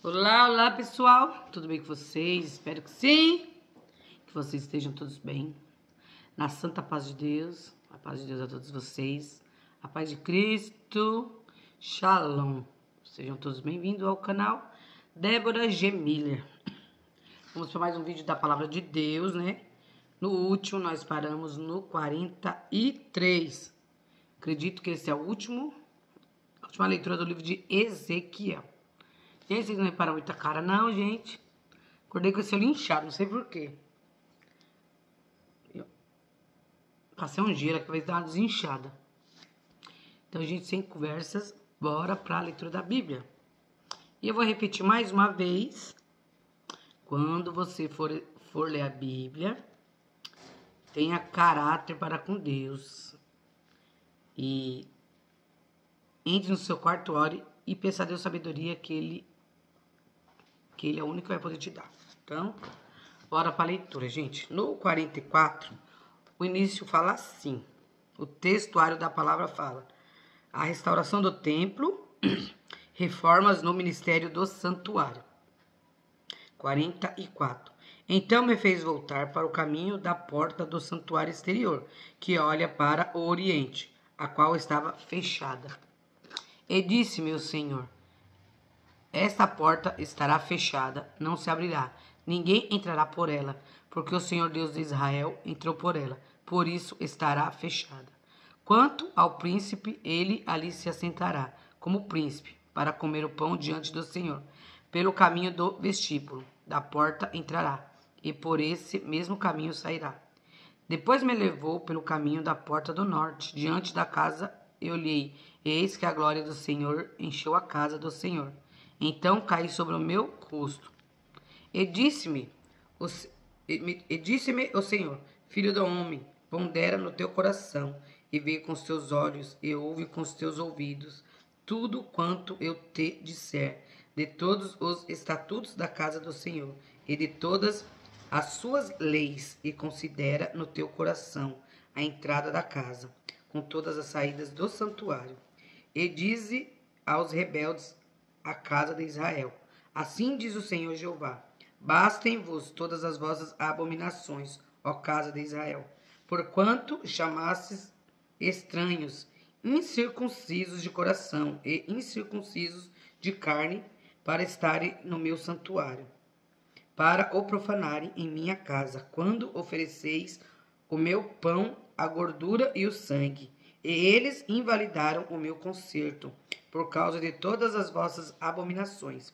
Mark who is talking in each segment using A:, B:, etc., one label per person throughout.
A: Olá, olá pessoal, tudo bem com vocês? Espero que sim, que vocês estejam todos bem, na santa paz de Deus, a paz de Deus a todos vocês, a paz de Cristo, Shalom. Sejam todos bem-vindos ao canal Débora G. Miller. Vamos para mais um vídeo da Palavra de Deus, né? No último nós paramos no 43. Acredito que esse é a última leitura do livro de Ezequiel. Gente, vocês não repararam muita cara, não, gente. Acordei com esse olho inchado, não sei porquê. Passei um giro que vai dar uma desinchada. Então, gente, sem conversas, bora para a leitura da Bíblia. E eu vou repetir mais uma vez. Quando você for ler a Bíblia, tenha caráter para com Deus. E entre no seu quarto, ore e peça a Deus sabedoria que Ele é o único que vai poder te dar. Então, bora para a leitura, gente. No 44, o início fala assim. O textuário da palavra fala: a restauração do templo, reformas no ministério do santuário. 44. Então me fez voltar para o caminho da porta do santuário exterior, que olha para o oriente, a qual estava fechada. E disse-me o Senhor: esta porta estará fechada, não se abrirá. Ninguém entrará por ela, porque o Senhor Deus de Israel entrou por ela. Por isso estará fechada. Quanto ao príncipe, ele ali se assentará, como príncipe, para comer o pão diante do Senhor. Pelo caminho do vestíbulo da porta entrará, e por esse mesmo caminho sairá. Depois me levou pelo caminho da porta do norte. Diante da casa eu olhei, e eis que a glória do Senhor encheu a casa do Senhor. Então caí sobre o meu rosto. E disse-me o Senhor: filho do homem, pondera no teu coração, e vê com os teus olhos, e ouve com os teus ouvidos, tudo quanto eu te disser, de todos os estatutos da casa do Senhor, e de todas as suas leis, e considera no teu coração a entrada da casa, com todas as saídas do santuário. E dize aos rebeldes, a casa de Israel: assim diz o Senhor Jeová: bastem-vos todas as vossas abominações, ó casa de Israel, porquanto chamastes estranhos, incircuncisos de coração e incircuncisos de carne, para estarem no meu santuário, para o profanarem em minha casa, quando ofereceis o meu pão, a gordura e o sangue. E eles invalidaram o meu concerto, por causa de todas as vossas abominações.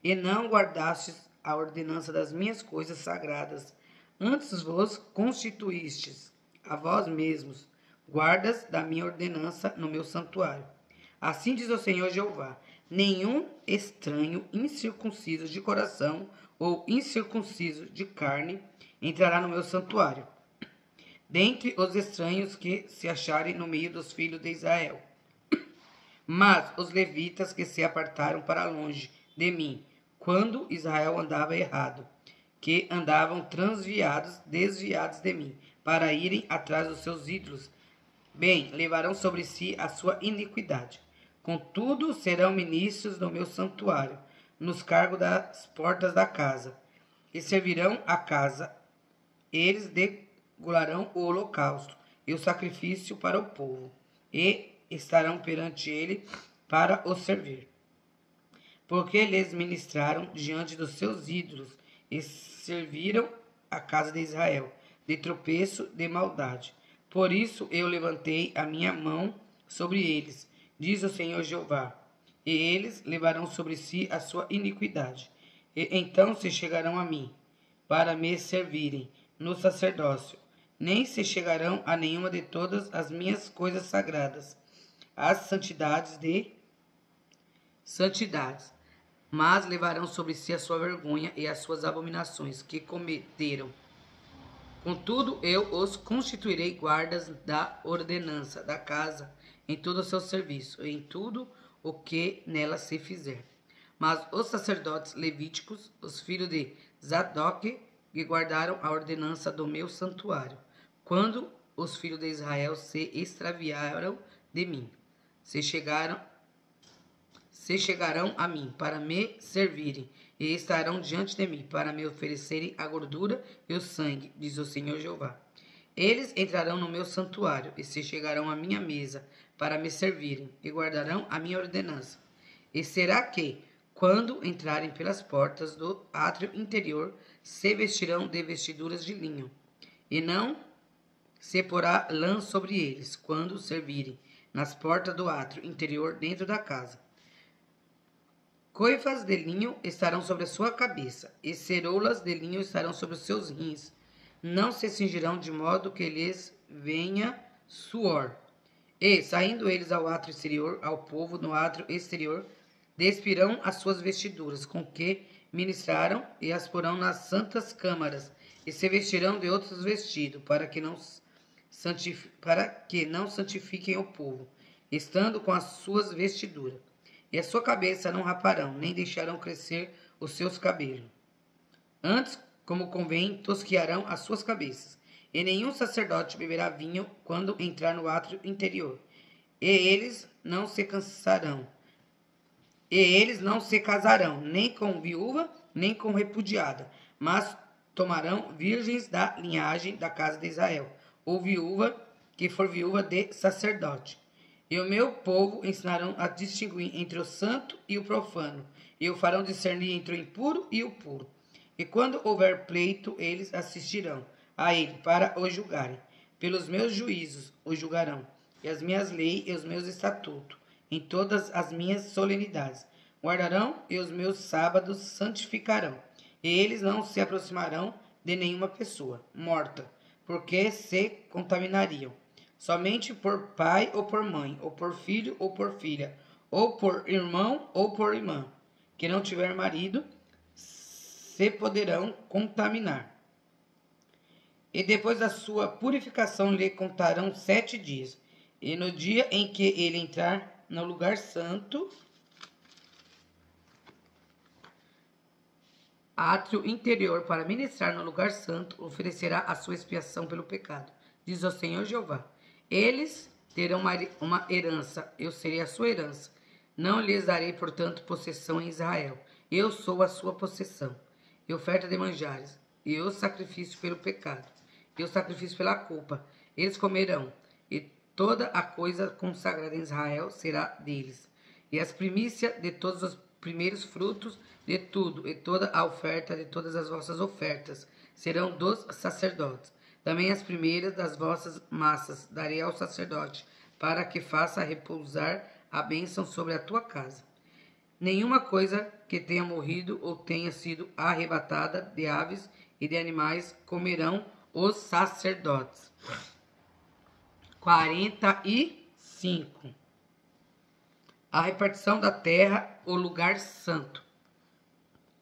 A: E não guardastes a ordenança das minhas coisas sagradas. Antes vos constituístes a vós mesmos guardas da minha ordenança no meu santuário. Assim diz o Senhor Jeová: nenhum estranho incircunciso de coração ou incircunciso de carne entrará no meu santuário, dentre os estranhos que se acharem no meio dos filhos de Israel. Mas os levitas que se apartaram para longe de mim, quando Israel andava errado, que andavam desviados de mim, para irem atrás dos seus ídolos, bem, levarão sobre si a sua iniquidade. Contudo, serão ministros do meu santuário, nos cargos das portas da casa, e servirão a casa. Eles degolarão o holocausto e o sacrifício para o povo, e estarão perante ele para o servir. Porque lhes ministraram diante dos seus ídolos e serviram a casa de Israel, de tropeço, de maldade. Por isso eu levantei a minha mão sobre eles, diz o Senhor Jeová, e eles levarão sobre si a sua iniquidade. E então se chegarão a mim, para me servirem no sacerdócio, nem se chegarão a nenhuma de todas as minhas coisas sagradas, as santidades, mas levarão sobre si a sua vergonha e as suas abominações que cometeram. Contudo, eu os constituirei guardas da ordenança da casa em todo o seu serviço, e em tudo o que nela se fizer. Mas os sacerdotes levíticos, os filhos de Zadok, que guardaram a ordenança do meu santuário, quando os filhos de Israel se extraviaram de mim, se se chegarão a mim para me servirem, e estarão diante de mim para me oferecerem a gordura e o sangue, diz o Senhor Jeová. Eles entrarão no meu santuário e se chegarão à minha mesa para me servirem, e guardarão a minha ordenança. E será que, quando entrarem pelas portas do átrio interior, se vestirão de vestiduras de linho, e não se porá lã sobre eles, quando servirem nas portas do átrio interior dentro da casa. Coifas de linho estarão sobre a sua cabeça, e ceroulas de linho estarão sobre os seus rins. Não se cingirão de modo que lhes venha suor. E, saindo eles ao átrio exterior, ao povo no átrio exterior, despirão as suas vestiduras com que ministraram e as porão nas santas câmaras, e se vestirão de outros vestidos, para que não santifiquem o povo, estando com as suas vestiduras. E a sua cabeça não raparão, nem deixarão crescer os seus cabelos. Antes, como convém, tosquiarão as suas cabeças. E nenhum sacerdote beberá vinho quando entrar no átrio interior. E eles não se casarão, nem com viúva, nem com repudiada, mas tomarão virgens da linhagem da casa de Israel, ou viúva que for viúva de sacerdote. E o meu povo ensinarão a distinguir entre o santo e o profano, e o farão discernir entre o impuro e o puro. E quando houver pleito, eles assistirão a ele para o julgarem. Pelos meus juízos o julgarão, e as minhas leis e os meus estatutos, em todas as minhas solenidades. Guardarão e os meus sábados santificarão. E eles não se aproximarão de nenhuma pessoa morta, porque se contaminariam. Somente por pai ou por mãe, ou por filho ou por filha, ou por irmão ou por irmã, que não tiver marido, se poderão contaminar. E depois da sua purificação lhe contarão 7 dias. E no dia em que ele entrar no lugar santo, átrio interior, para ministrar no lugar santo, oferecerá a sua expiação pelo pecado, diz o Senhor Jeová. Eles terão uma herança, eu serei a sua herança. Não lhes darei, portanto, possessão em Israel. Eu sou a sua possessão. E oferta de manjares, e o sacrifício pelo pecado, e o sacrifício pela culpa. Eles comerão, e toda a coisa consagrada em Israel será deles. E as primícias de todos os primeiros frutos de tudo, e toda a oferta de todas as vossas ofertas serão dos sacerdotes. Também as primeiras das vossas massas darei ao sacerdote, para que faça repousar a bênção sobre a tua casa. Nenhuma coisa que tenha morrido ou tenha sido arrebatada de aves e de animais comerão os sacerdotes. 45. A repartição da terra, o lugar santo.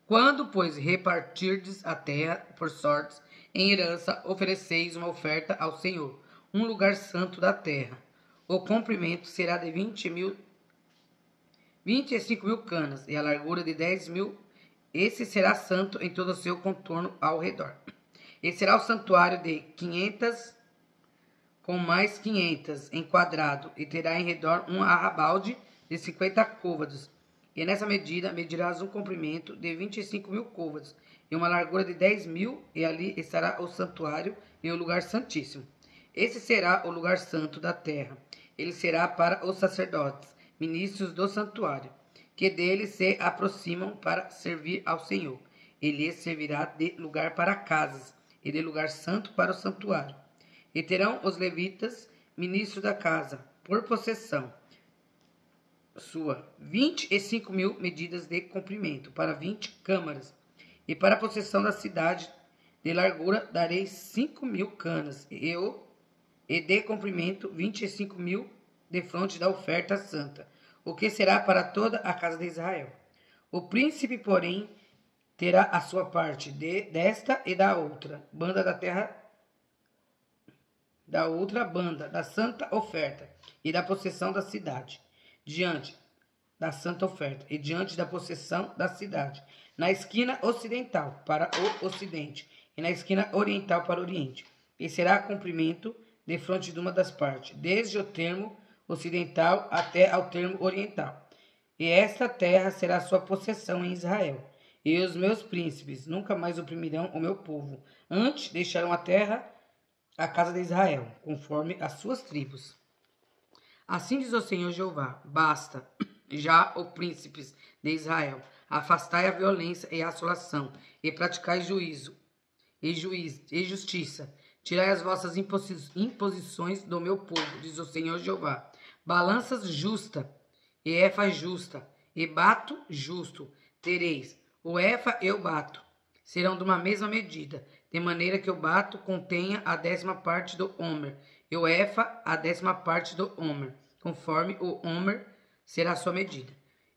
A: Quando, pois, repartirdes a terra por sortes, em herança, ofereceis uma oferta ao Senhor, um lugar santo da terra. O comprimento será de 25.000 canas, e a largura de 10.000. Esse será santo em todo o seu contorno ao redor. E será o santuário de 500, com mais 500 em quadrado, e terá em redor um arrabalde de 50 côvados. E nessa medida medirás um comprimento de 25.000 côvados, e uma largura de 10.000, e ali estará o santuário e o lugar santíssimo. Esse será o lugar santo da terra. Ele será para os sacerdotes, ministros do santuário, que dele se aproximam para servir ao Senhor. Ele servirá de lugar para casas, e de lugar santo para o santuário. E terão os levitas, ministros da casa, por possessão sua, 25.000 medidas de comprimento, para 20 câmaras. E para a possessão da cidade de largura darei 5.000 canas, e de comprimento 25.000 de fronte da oferta santa, o que será para toda a casa de Israel. O príncipe, porém, terá a sua parte desta e da outra banda da terra, da outra banda da santa oferta e da possessão da cidade, diante da santa oferta e diante da possessão da cidade, na esquina ocidental para o ocidente e na esquina oriental para o oriente. E será comprimento de fronte de uma das partes, desde o termo ocidental até ao termo oriental. E esta terra será sua possessão em Israel. E os meus príncipes nunca mais oprimirão o meu povo. Antes deixarão a terra a casa de Israel, conforme as suas tribos. Assim diz o Senhor Jeová: basta, já, ó príncipes de Israel, afastai a violência e a assolação, e praticai juízo e justiça. Tirai as vossas imposições do meu povo, diz o Senhor Jeová. Balanças justa, e efa justa, e bato justo tereis. O efa e o bato serão de uma mesma medida, de maneira que o bato contenha a 10ª parte do homer, e o efa a 10ª parte do homer, conforme o homer será a sua medida.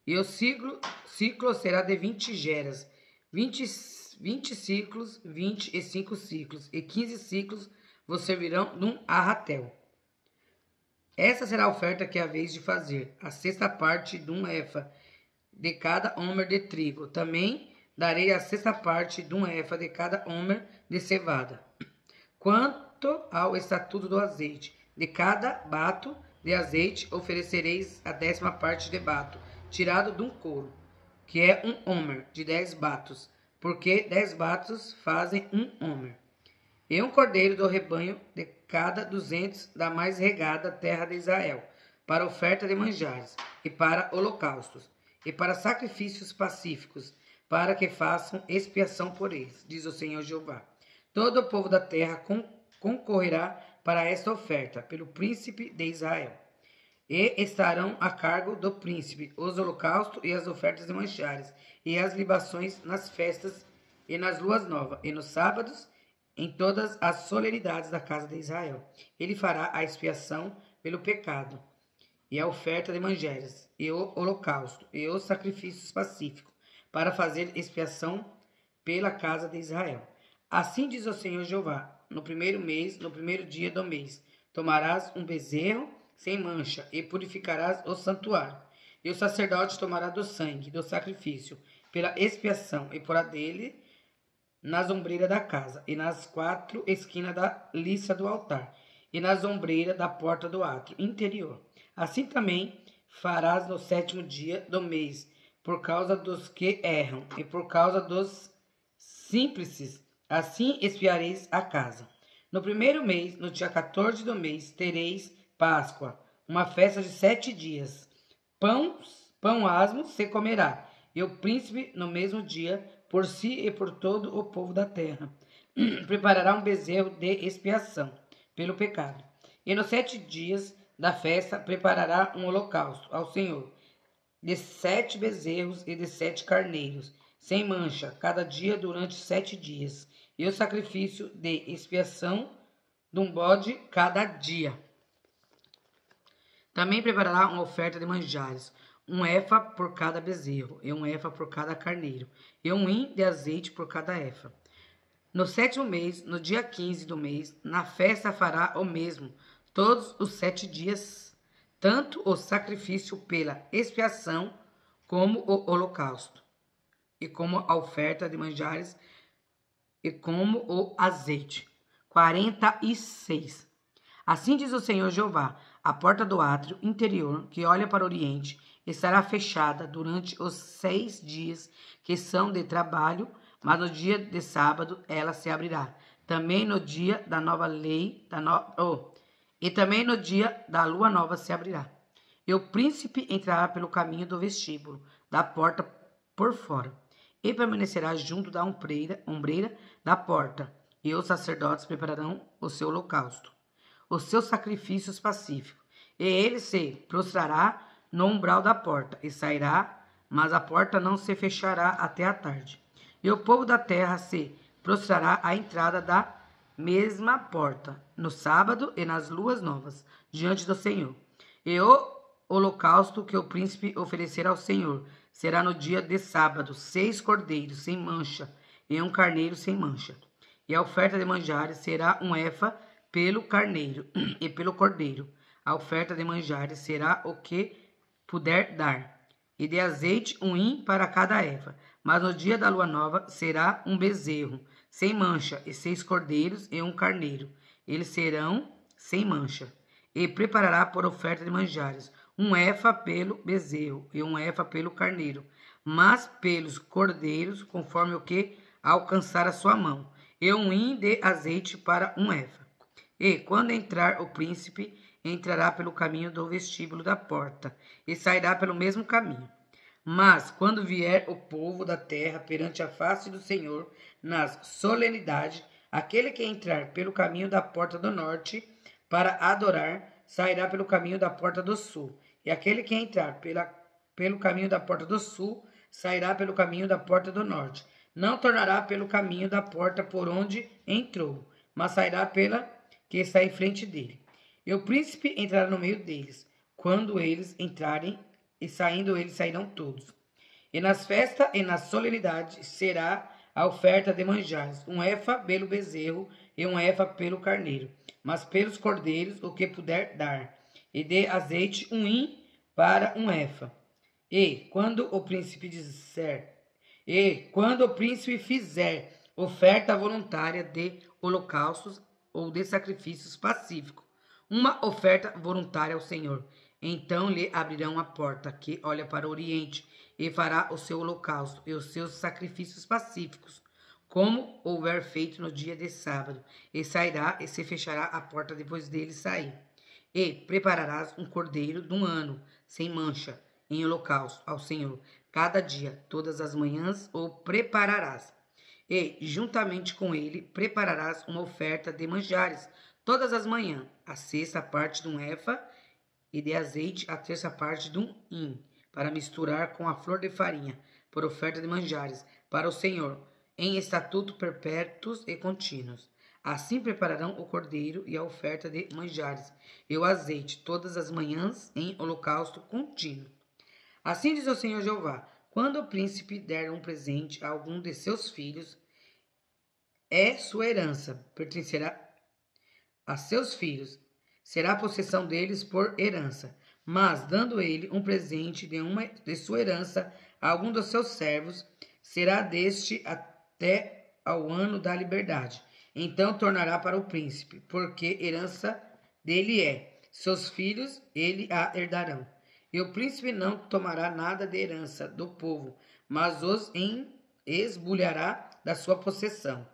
A: E o ciclo será de 20 geras, 20 ciclos, 25 ciclos, e 15 ciclos vos servirão num arratel. Essa será a oferta que é a vez de fazer, a 6ª parte de um efa de cada homer de trigo. Também darei a 6ª parte de um efa de cada homer de cevada. Quanto ao estatuto do azeite, de cada bato de azeite oferecereis a 10ª parte de bato, tirado de um couro, que é um homer, de 10 batos, porque 10 batos fazem um homer. E um cordeiro do rebanho de cada 200 da mais regada terra de Israel, para oferta de manjares, e para holocaustos, e para sacrifícios pacíficos, para que façam expiação por eles, diz o Senhor Jeová. Todo o povo da terra concorrerá para esta oferta, pelo príncipe de Israel. E estarão a cargo do príncipe os holocaustos e as ofertas de manjares, e as libações nas festas e nas luas novas, e nos sábados, em todas as solenidades da casa de Israel. Ele fará a expiação pelo pecado, e a oferta de manjares, e o holocausto, e os sacrifícios pacíficos, para fazer expiação pela casa de Israel. Assim diz o Senhor Jeová: no primeiro mês, no primeiro dia do mês, tomarás um bezerro sem mancha, e purificarás o santuário. E o sacerdote tomará do sangue do sacrifício pela expiação, e porá dele nas ombreiras da casa, e nas 4 esquinas da liça do altar, e nas ombreiras da porta do átrio interior. Assim também farás no 7º dia do mês, por causa dos que erram, e por causa dos simples. Assim expiareis a casa. No primeiro mês, no dia 14 do mês, tereis Páscoa, uma festa de 7 dias. Pão asmo se comerá, e o príncipe no mesmo dia, por si e por todo o povo da terra, preparará um bezerro de expiação pelo pecado. E nos 7 dias da festa preparará um holocausto ao Senhor, de 7 bezerros e de 7 carneiros, sem mancha, cada dia durante 7 dias, e o sacrifício de expiação de um bode cada dia. Também preparará uma oferta de manjares, um efa por cada bezerro, e um efa por cada carneiro, e um hin de azeite por cada efa. No 7º mês, no dia 15 do mês, na festa fará o mesmo, todos os 7 dias, tanto o sacrifício pela expiação, como o holocausto, e como a oferta de manjares, e como o azeite. 46. Assim diz o Senhor Jeová: a porta do átrio interior, que olha para o oriente, estará fechada durante os 6 dias que são de trabalho, mas no dia de sábado ela se abrirá. Também no dia da nova lei, e também no dia da lua nova se abrirá. E o príncipe entrará pelo caminho do vestíbulo, da porta por fora, e permanecerá junto da ombreira da porta, e os sacerdotes prepararão o seu holocausto, os seus sacrifícios pacíficos, e ele se prostrará no umbral da porta, e sairá, mas a porta não se fechará até a tarde. E o povo da terra se prostrará à entrada da mesma porta, no sábado e nas luas novas, diante do Senhor. E o holocausto que o príncipe oferecerá ao Senhor será no dia de sábado, 6 cordeiros sem mancha, e um carneiro sem mancha. E a oferta de manjares será um efa pelo carneiro e pelo cordeiro. A oferta de manjares será o que puder dar, e de azeite um hin para cada efa. Mas no dia da lua nova será um bezerro sem mancha, e 6 cordeiros e um carneiro. Eles serão sem mancha. E preparará por oferta de manjares um efa pelo bezerro e um efa pelo carneiro, mas pelos cordeiros, conforme o que alcançar a sua mão, e um hin de azeite para um efa. E quando entrar o príncipe, entrará pelo caminho do vestíbulo da porta, e sairá pelo mesmo caminho. Mas quando vier o povo da terra perante a face do Senhor, nas solenidades, aquele que entrar pelo caminho da porta do norte para adorar, sairá pelo caminho da porta do sul. E aquele que entrar pelo caminho da porta do sul, sairá pelo caminho da porta do norte. Não tornará pelo caminho da porta por onde entrou, mas sairá pela que está em frente dele. E o príncipe entrará no meio deles. Quando eles entrarem, e saindo eles sairão todos. E nas festas e nas solenidades será a oferta de manjares, um efa pelo bezerro e um efa pelo carneiro, mas pelos cordeiros o que puder dar, e de azeite um hin para um efa. E quando o príncipe fizer oferta voluntária de holocaustos ou de sacrifícios pacíficos, uma oferta voluntária ao Senhor, então lhe abrirão a porta que olha para o oriente, e fará o seu holocausto e os seus sacrifícios pacíficos, como houver feito no dia de sábado, e sairá e se fechará a porta depois dele sair. E prepararás um cordeiro de um ano, sem mancha, em holocausto ao Senhor. Cada dia, todas as manhãs, o prepararás. E, juntamente com ele, prepararás uma oferta de manjares, todas as manhãs, a sexta parte de um efa, e de azeite a terça parte de um hin, para misturar com a flor de farinha, por oferta de manjares, para o Senhor, em estatuto perpétuos e contínuos. Assim prepararão o cordeiro e a oferta de manjares, e o azeite, todas as manhãs, em holocausto contínuo. Assim diz o Senhor Jeová: quando o príncipe der um presente a algum de seus filhos, é sua herança, pertencerá a seus filhos, será a possessão deles por herança. Mas, dando ele um presente de sua herança a algum dos seus servos, será deste até ao ano da liberdade. Então tornará para o príncipe, porque herança dele é. Seus filhos ele a herdarão. E o príncipe não tomará nada de herança do povo, mas os esbulhará da sua possessão.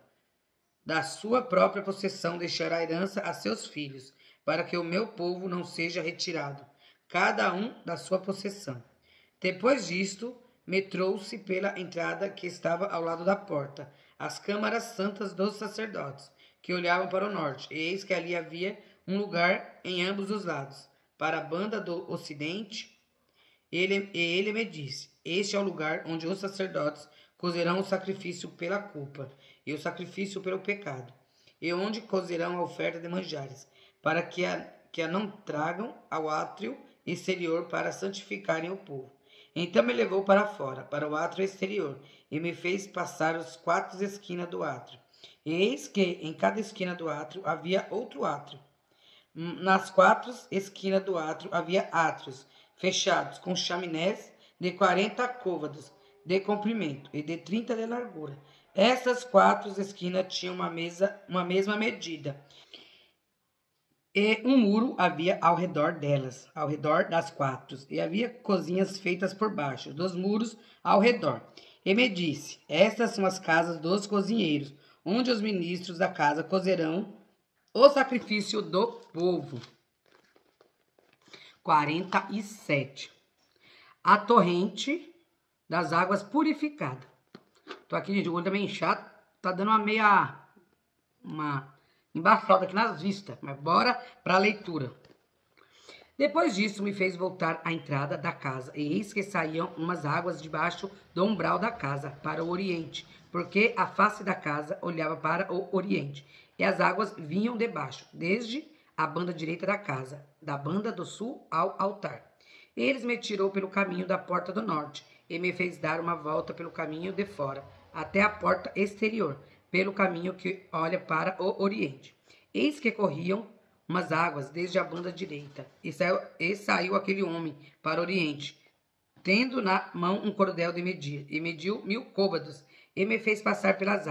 A: Da sua própria possessão deixará herança a seus filhos, para que o meu povo não seja retirado, cada um da sua possessão. Depois disto, me trouxe pela entrada que estava ao lado da porta, as câmaras santas dos sacerdotes, que olhavam para o norte, e eis que ali havia um lugar em ambos os lados, para a banda do ocidente. Ele me disse: este é o lugar onde os sacerdotes cozerão o sacrifício pela culpa e o sacrifício pelo pecado, e onde cozerão a oferta de manjares, para que a não tragam ao átrio exterior para santificarem o povo. Então me levou para fora, para o átrio exterior, e me fez passar as 4 esquinas do átrio. E eis que em cada esquina do átrio havia outro átrio. Nas 4 esquinas do átrio havia átrios fechados com chaminés de 40 côvados de comprimento e de 30 de largura. Essas 4 esquinas tinham uma mesma medida, e um muro havia ao redor delas, ao redor das 4, e havia cozinhas feitas por baixo dos muros ao redor. E me disse: estas são as casas dos cozinheiros, onde os ministros da casa cozerão o sacrifício do povo. 47. A torrente das águas purificadas. Tô aqui, gente, o olho tá meio chato, tá dando uma embaçada aqui nas vistas, mas bora para a leitura. Depois disso, me fez voltar à entrada da casa, e eis que saíam umas águas debaixo do umbral da casa, para o oriente, porque a face da casa olhava para o oriente, e as águas vinham debaixo, desde a banda direita da casa, da banda do sul ao altar. Eles me tirou pelo caminho da porta do norte, e me fez dar uma volta pelo caminho de fora, até a porta exterior, pelo caminho que olha para o oriente. Eis que corriam umas águas desde a banda direita, e saiu aquele homem para o oriente, tendo na mão um cordel de medir, e mediu 1000 côvados, e me fez passar pelas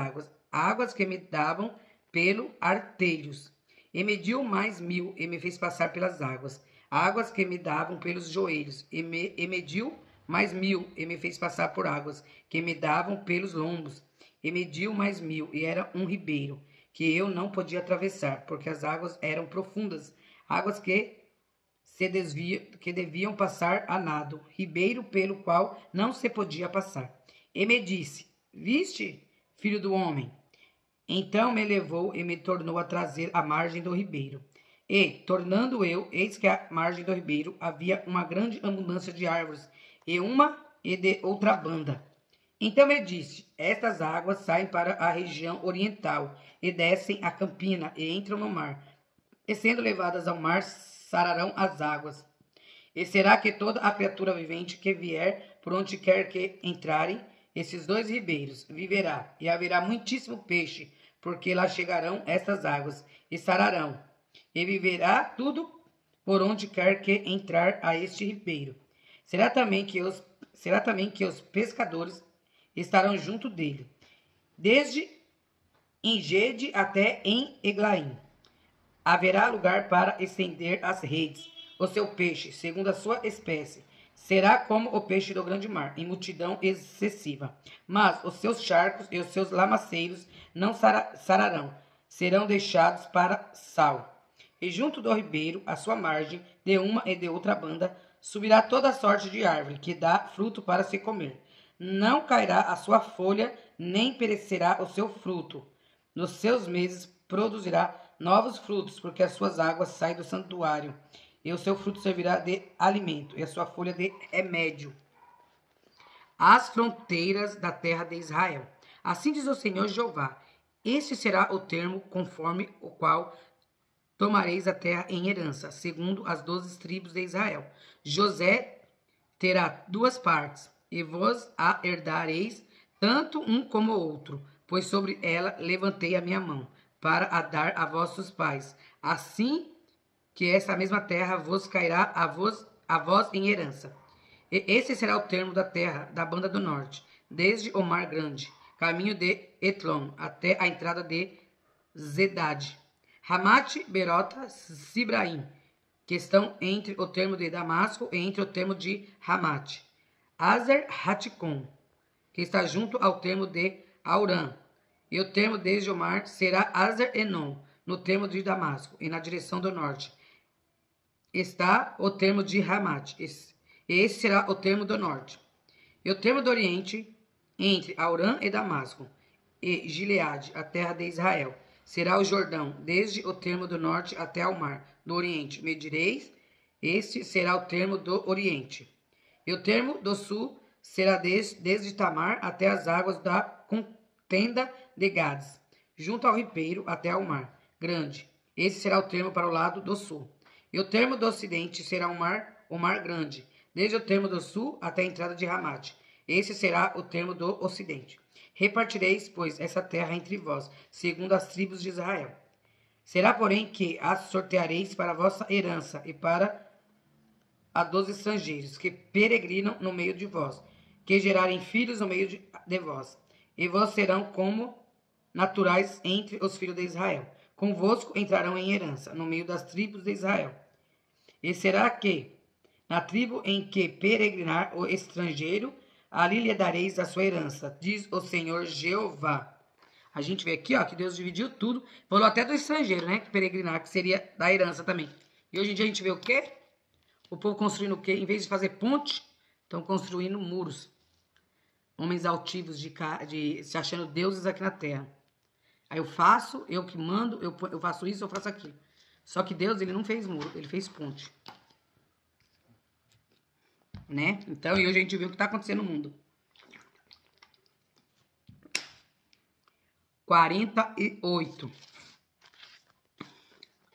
A: águas que me davam pelo artelhos, e mediu mais 1000, e me fez passar pelas águas, águas que me davam pelos joelhos, e mediu mais 1000, e me fez passar por águas que me davam pelos lombos, e mediu mais 1000, e era um ribeiro, que eu não podia atravessar, porque as águas eram profundas, águas que deviam passar a nado, ribeiro pelo qual não se podia passar. E me disse: Viste, filho do homem? Então me levou e me tornou a trazer à margem do ribeiro. E, tornando eu, eis que à margem do ribeiro havia uma grande abundância de árvores, e uma e de outra banda. Então me disse: Estas águas saem para a região oriental, e descem a campina, e entram no mar. E sendo levadas ao mar, sararão as águas. E será que toda a criatura vivente que vier, por onde quer que entrarem, esses dois ribeiros, viverá, e haverá muitíssimo peixe, porque lá chegarão estas águas, e sararão, e viverá tudo por onde quer que entrar a este ribeiro. Será também que os pescadores estarão junto dele, desde Engede até em Eglaim. Haverá lugar para estender as redes. O seu peixe, segundo a sua espécie, será como o peixe do grande mar, em multidão excessiva. Mas os seus charcos e os seus lamaceiros não sararão, serão deixados para sal. E junto do ribeiro, à sua margem, de uma e de outra banda, subirá toda sorte de árvore, que dá fruto para se comer. Não cairá a sua folha, nem perecerá o seu fruto. Nos seus meses produzirá novos frutos, porque as suas águas saem do santuário, e o seu fruto servirá de alimento, e a sua folha de remédio. As fronteiras da terra de Israel. Assim diz o Senhor Jeová: Este será o termo conforme o qual tomareis a terra em herança, segundo as 12 tribos de Israel. José terá 2 partes, e vos a herdareis, tanto um como o outro, pois sobre ela levantei a minha mão, para a dar a vossos pais, assim que essa mesma terra vos cairá a vós em herança. E esse será o termo da terra da banda do norte, desde o mar grande, caminho de Etlon, até a entrada de Zedade, Ramate, Berota, Sibraim, que estão entre o termo de Damasco e entre o termo de Ramate. Azer Haticon, que está junto ao termo de Aurã, e o termo desde o mar será Azer Enon, no termo de Damasco, e na direção do norte está o termo de Hamat, e esse será o termo do norte. E o termo do oriente, entre Aurã e Damasco, e Gileade, a terra de Israel, será o Jordão, desde o termo do norte até ao mar. Do oriente medireis, este será o termo do oriente. E o termo do sul será desde Tamar até as águas da contenda de Gades, junto ao ribeiro até ao mar grande. Esse será o termo para o lado do sul. E o termo do ocidente será o mar grande, desde o termo do sul até a entrada de Ramate. Esse será o termo do ocidente. Repartireis, pois, essa terra entre vós, segundo as tribos de Israel. Será, porém, que as sorteareis para a vossa herança e para a dos estrangeiros que peregrinam no meio de vós, que gerarem filhos no meio de vós. E vós serão como naturais entre os filhos de Israel. Convosco entrarão em herança, no meio das tribos de Israel. E será que, na tribo em que peregrinar o estrangeiro, ali lhe dareis a sua herança, diz o Senhor Jeová. A gente vê aqui, ó, que Deus dividiu tudo. Falou até do estrangeiro, né? Que peregrinar, que seria da herança também. E hoje em dia a gente vê o quê? O povo construindo o quê? Em vez de fazer ponte, estão construindo muros. Homens altivos se achando deuses aqui na terra. Aí eu faço, eu que mando, eu faço isso, eu faço aquilo. Só que Deus, ele não fez muro, ele fez ponte. Né? Então, e hoje a gente vê o que está acontecendo no mundo. 48.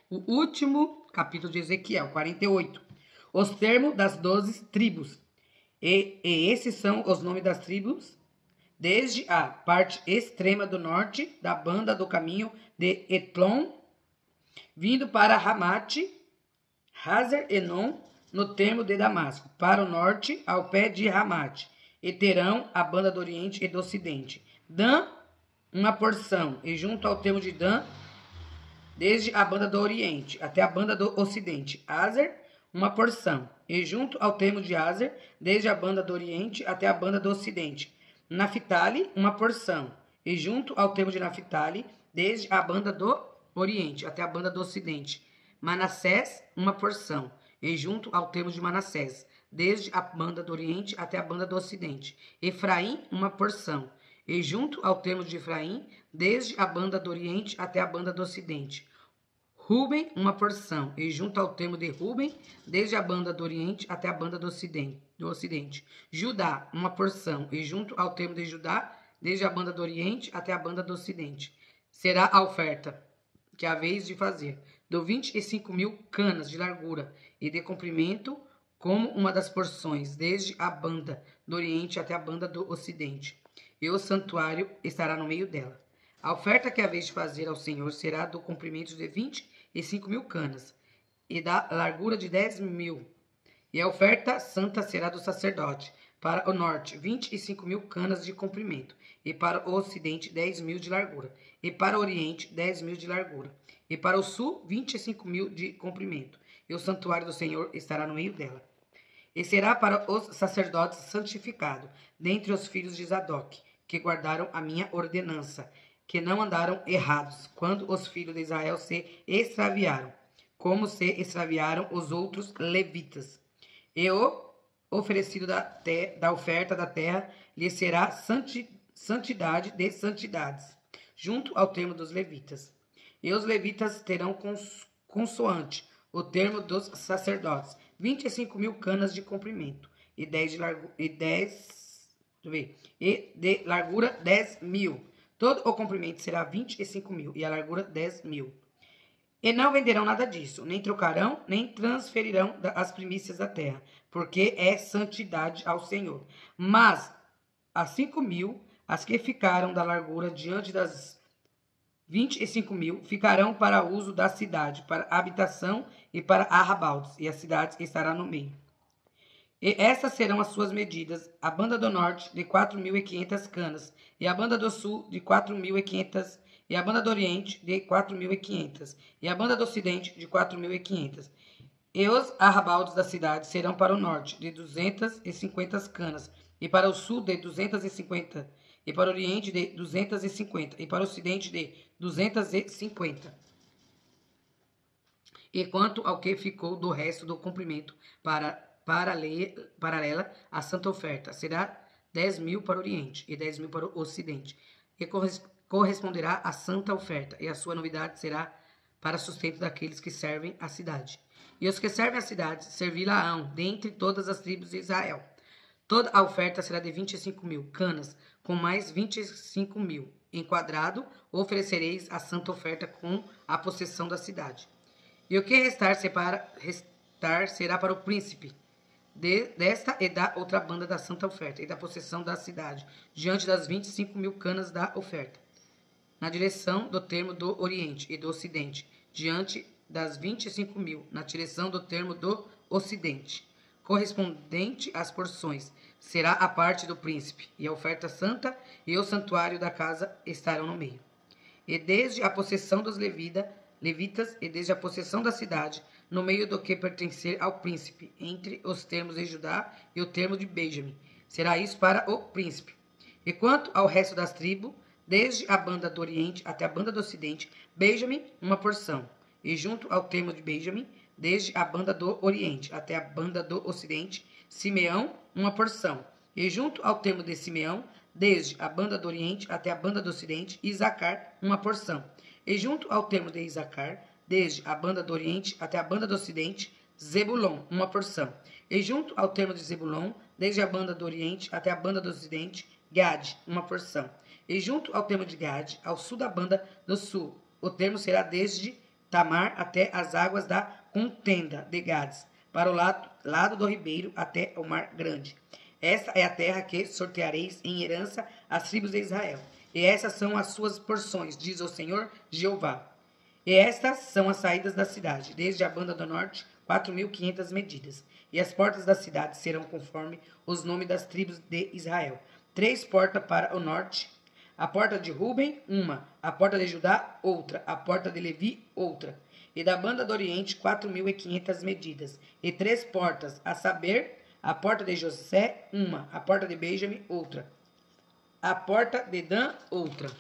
A: O último capítulo de Ezequiel, 48. Os termos das 12 tribos. E esses são os nomes das tribos, desde a parte extrema do norte da banda do caminho de Etlon, vindo para Ramate, Hazer Enon, no termo de Damasco, para o norte, ao pé de Ramate, e terão a banda do oriente e do ocidente. Dan, uma porção, e junto ao termo de Dan, desde a banda do oriente até a banda do ocidente. Azer, uma porção, e junto ao termo de Aser, desde a banda do Oriente até a banda do Ocidente. Naphtali, uma porção, e junto ao termo de Naphtali, desde a banda do Oriente até a banda do Ocidente. Manassés, uma porção, e junto ao termo de Manassés, desde a banda do Oriente até a banda do Ocidente. Efraim, uma porção, e junto ao termo de Efraim, desde a banda do Oriente até a banda do Ocidente. Ruben, uma porção, e junto ao termo de Ruben, desde a banda do Oriente até a banda do Ocidente. Judá, uma porção, e junto ao termo de Judá, desde a banda do Oriente até a banda do Ocidente. Será a oferta que é a vez de fazer, do 25.000 canas de largura e de comprimento, como uma das porções, desde a banda do Oriente até a banda do Ocidente. E o santuário estará no meio dela. A oferta que é a vez de fazer ao Senhor será do comprimento de 25.000 canas e da largura de 10.000. E a oferta santa será do sacerdote. Para o norte, 25.000 canas de comprimento, e para o ocidente, 10.000 de largura, e para o oriente, 10.000 de largura, e para o sul, 25.000 de comprimento. E o santuário do Senhor estará no meio dela. E será para os sacerdotes santificado, dentre os filhos de Zadok, que guardaram a minha ordenança, que não andaram errados, quando os filhos de Israel se extraviaram, como se extraviaram os outros levitas. E o oferecido da oferta da terra lhe será santidade de santidades, junto ao termo dos levitas. E os levitas terão consoante o termo dos sacerdotes, 25.000 canas de comprimento, e de largura 10.000. Todo o comprimento será 25.000, e a largura 10.000. E não venderão nada disso, nem trocarão, nem transferirão as primícias da terra, porque é santidade ao Senhor. Mas as 5.000, as que ficaram da largura diante das 25.000, ficarão para uso da cidade, para habitação e para arrabaldes, e a cidade estará no meio. E essas serão as suas medidas: a banda do norte de 4.500 canas, e a banda do sul de 4.500, e a banda do oriente de 4.500, e a banda do ocidente de 4.500. E os arrabaldes da cidade serão para o norte de 250 canas, e para o sul de 250, e para o oriente de 250, e para o ocidente de 250. E quanto ao que ficou do resto do comprimento paralela à santa oferta, será 10.000 para o oriente e 10.000 para o ocidente, e corresponderá à santa oferta, e a sua novidade será para sustento daqueles que servem a cidade. E os que servem a cidade servi-la-ão dentre todas as tribos de Israel. Toda a oferta será de 25.000 canas, com mais 25.000. Em quadrado, oferecereis a santa oferta com a possessão da cidade. E o que restar será para o príncipe desta e da outra banda da santa oferta, e da possessão da cidade, diante das 25.000 canas da oferta, na direção do termo do oriente e do ocidente, diante das 25.000, na direção do termo do ocidente, correspondente às porções, será a parte do príncipe, e a oferta santa e o santuário da casa estarão no meio. E desde a possessão dos levitas, e desde a possessão da cidade, no meio do que pertencer ao príncipe, entre os termos de Judá e o termo de Benjamim, será isso para o príncipe. E quanto ao resto das tribos, desde a banda do oriente até a banda do ocidente, Benjamim, uma porção, e junto ao termo de Benjamim, desde a banda do oriente até a banda do ocidente, Simeão, uma porção, e junto ao termo de Simeão, desde a banda do oriente até a banda do ocidente, Isacar, uma porção, e junto ao termo de Isacar, desde a banda do oriente até a banda do ocidente, Zebulon, uma porção, e junto ao termo de Zebulon, desde a banda do oriente até a banda do ocidente, Gade, uma porção, e junto ao termo de Gade, ao sul da banda do sul, o termo será desde Tamar até as águas da contenda de Gades, para o lado do ribeiro até o mar grande. Esta é a terra que sorteareis em herança às tribos de Israel, e essas são as suas porções, diz o Senhor Jeová. E estas são as saídas da cidade, desde a banda do norte, 4.500 medidas. E as portas da cidade serão conforme os nomes das tribos de Israel. 3 portas para o norte, a porta de Ruben, uma, a porta de Judá, outra, a porta de Levi, outra. E da banda do Oriente, 4.500 medidas. E 3 portas, a saber, a porta de José, uma. A porta de Benjamim, outra. A porta de Dan, outra.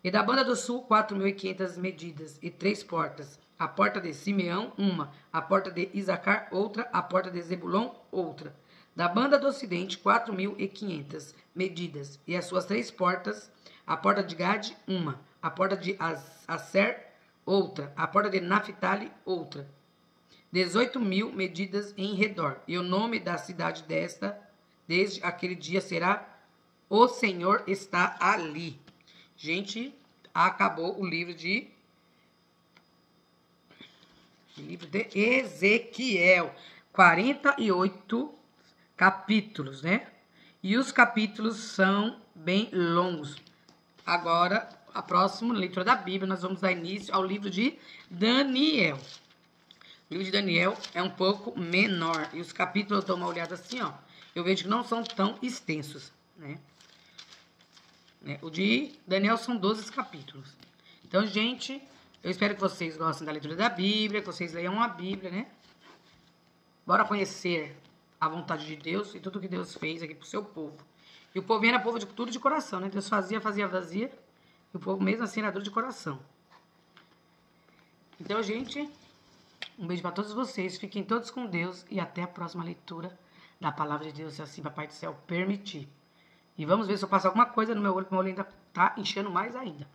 A: E da banda do sul, 4.500 medidas e 3 portas. A porta de Simeão, uma. A porta de Isacar, outra. A porta de Zebulon, outra. Da banda do ocidente, 4.500 medidas e as suas 3 portas. A porta de Gade, uma. A porta de Aser, outra. A porta de Naphtali, outra. 18.000 medidas em redor. E o nome da cidade desta, desde aquele dia, será: O Senhor está ali. Gente, acabou o livro de Ezequiel. 48 capítulos, né? E os capítulos são bem longos. Agora, a próxima leitura da Bíblia, nós vamos dar início ao livro de Daniel. O livro de Daniel é um pouco menor. E os capítulos, eu dou uma olhada assim, ó. Eu vejo que não são tão extensos, né? O de Daniel são 12 capítulos. Então, gente, eu espero que vocês gostem da leitura da Bíblia, que vocês leiam a Bíblia, né? Bora conhecer a vontade de Deus e tudo que Deus fez aqui pro seu povo. E o povo era povo de tudo de coração, né? Deus fazia. E o povo mesmo assim era duro de coração. Então, gente, um beijo para todos vocês. Fiquem todos com Deus e até a próxima leitura da palavra de Deus, se assim Papai do Céu permitir. E vamos ver se eu passo alguma coisa no meu olho, porque o meu olho ainda tá enchendo mais ainda.